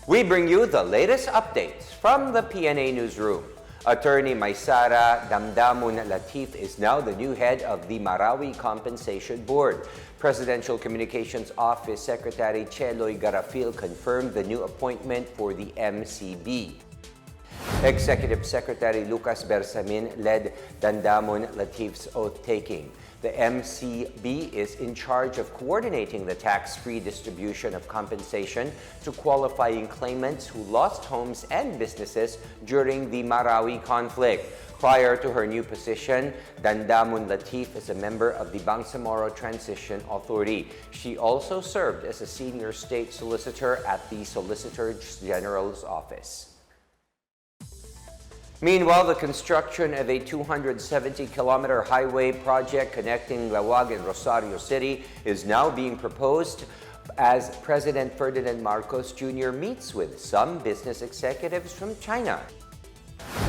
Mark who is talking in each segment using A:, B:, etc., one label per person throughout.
A: We bring you the latest updates from the Pna Newsroom. Attorney Sara Latif is now the new head of the Marawi Compensation Board. Presidential Communications Office Secretary Cheloy Garafil confirmed the new appointment for the MCB. Executive Secretary Lucas Bersamin led Dandamon Latif's oath-taking. The MCB is in charge of coordinating the tax-free distribution of compensation to qualifying claimants who lost homes and businesses during the Marawi conflict. Prior to her new position, Dandamon Latif is a member of the Bangsamoro Transition Authority. She also served as a senior state solicitor at the Solicitor General's office. Meanwhile, the construction of a 270-kilometer highway project connecting Lawag and Rosario City is now being proposed as President Ferdinand Marcos Jr. meets with some business executives from China.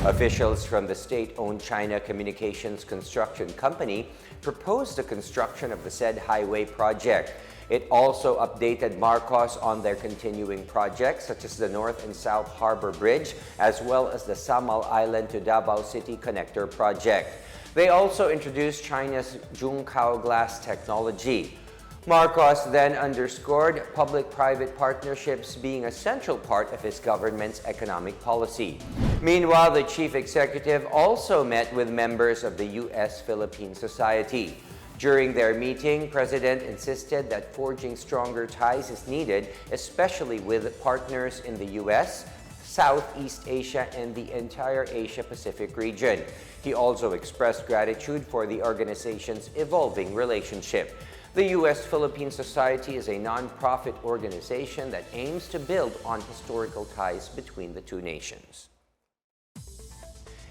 A: Officials from the state-owned China Communications Construction Company proposed the construction of the said highway project. It also updated Marcos on their continuing projects such as the North and South Harbor Bridge as well as the Samal Island to Davao City Connector project. They also introduced China's Zhongkao glass technology. Marcos then underscored public-private partnerships being a central part of his government's economic policy. Meanwhile, the chief executive also met with members of the U.S.-Philippine Society. During their meeting, President insisted that forging stronger ties is needed, especially with partners in the U.S., Southeast Asia, and the entire Asia-Pacific region. He also expressed gratitude for the organization's evolving relationship. The U.S.-Philippine Society is a non-profit organization that aims to build on historical ties between the two nations.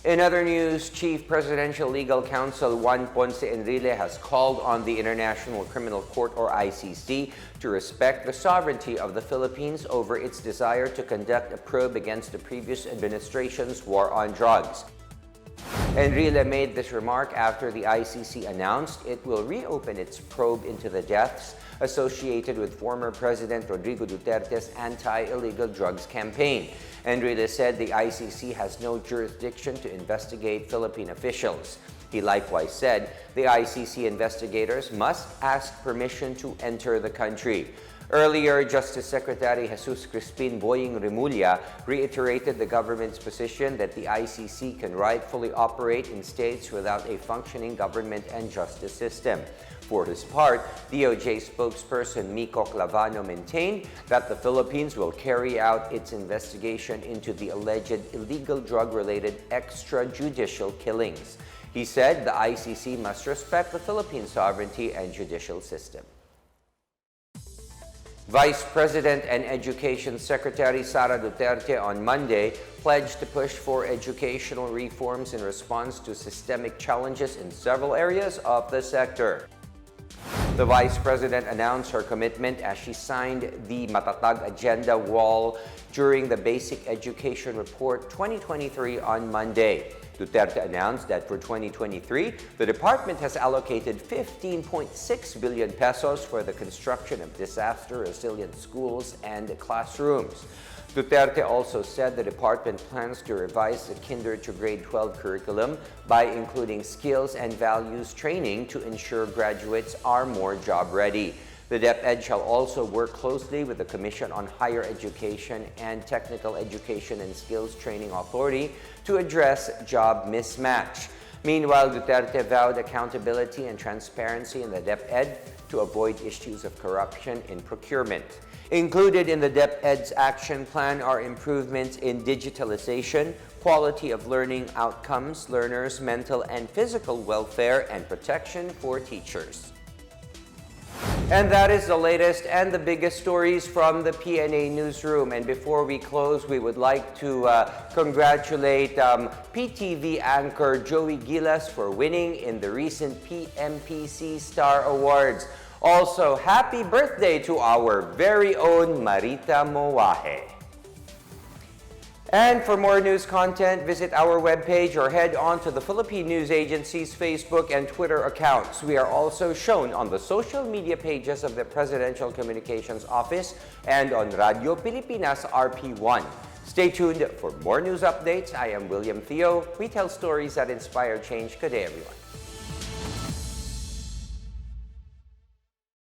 A: In other news, Chief Presidential Legal Counsel Juan Ponce Enrile has called on the International Criminal Court or ICC to respect the sovereignty of the Philippines over its desire to conduct a probe against the previous administration's war on drugs. Enrile made this remark after the ICC announced it will reopen its probe into the deaths associated with former President Rodrigo Duterte's anti-illegal drugs campaign. Enrile said the ICC has no jurisdiction to investigate Philippine officials. He likewise said the ICC investigators must ask permission to enter the country. Earlier, Justice Secretary Jesus Crispin Boying Remulla reiterated the government's position that the ICC can rightfully operate in states without a functioning government and justice system. For his part, DOJ spokesperson Miko Clavano maintained that the Philippines will carry out its investigation into the alleged illegal drug-related extrajudicial killings. He said the ICC must respect the Philippine sovereignty and judicial system. Vice President and Education Secretary Sara on Monday pledged to push for educational reforms in response to systemic challenges in several areas of the sector. The Vice President announced her commitment as she signed the Matatag Agenda Wall during the Basic Education Report 2023 on Monday. Duterte announced that for 2023, the department has allocated 15.6 billion pesos for the construction of disaster-resilient schools and classrooms. Duterte also said the department plans to revise the Kinder to Grade 12 curriculum by including skills and values training to ensure graduates are more job-ready. The DepEd shall also work closely with the Commission on Higher Education and Technical Education and Skills Training Authority to address job mismatch. Meanwhile, Duterte vowed accountability and transparency in the DepEd to avoid issues of corruption in procurement. Included in the DepEd's action plan are improvements in digitalization, quality of learning outcomes, learners' mental and physical welfare, and protection for teachers. And that is the latest and the biggest stories from the Pna Newsroom. And before we close, we would like to congratulate PTV anchor Joey Gilas for winning in the recent PMPC Star Awards. Also, happy birthday to our very own Marita Moahe. And for more news content, visit our webpage or head on to the Philippine News Agency's Facebook and Twitter accounts. We are also shown on the social media pages of the Presidential Communications Office and on Radio Pilipinas RP1. Stay tuned for more news updates. I am William Theo. We tell stories that inspire change. Good day, everyone.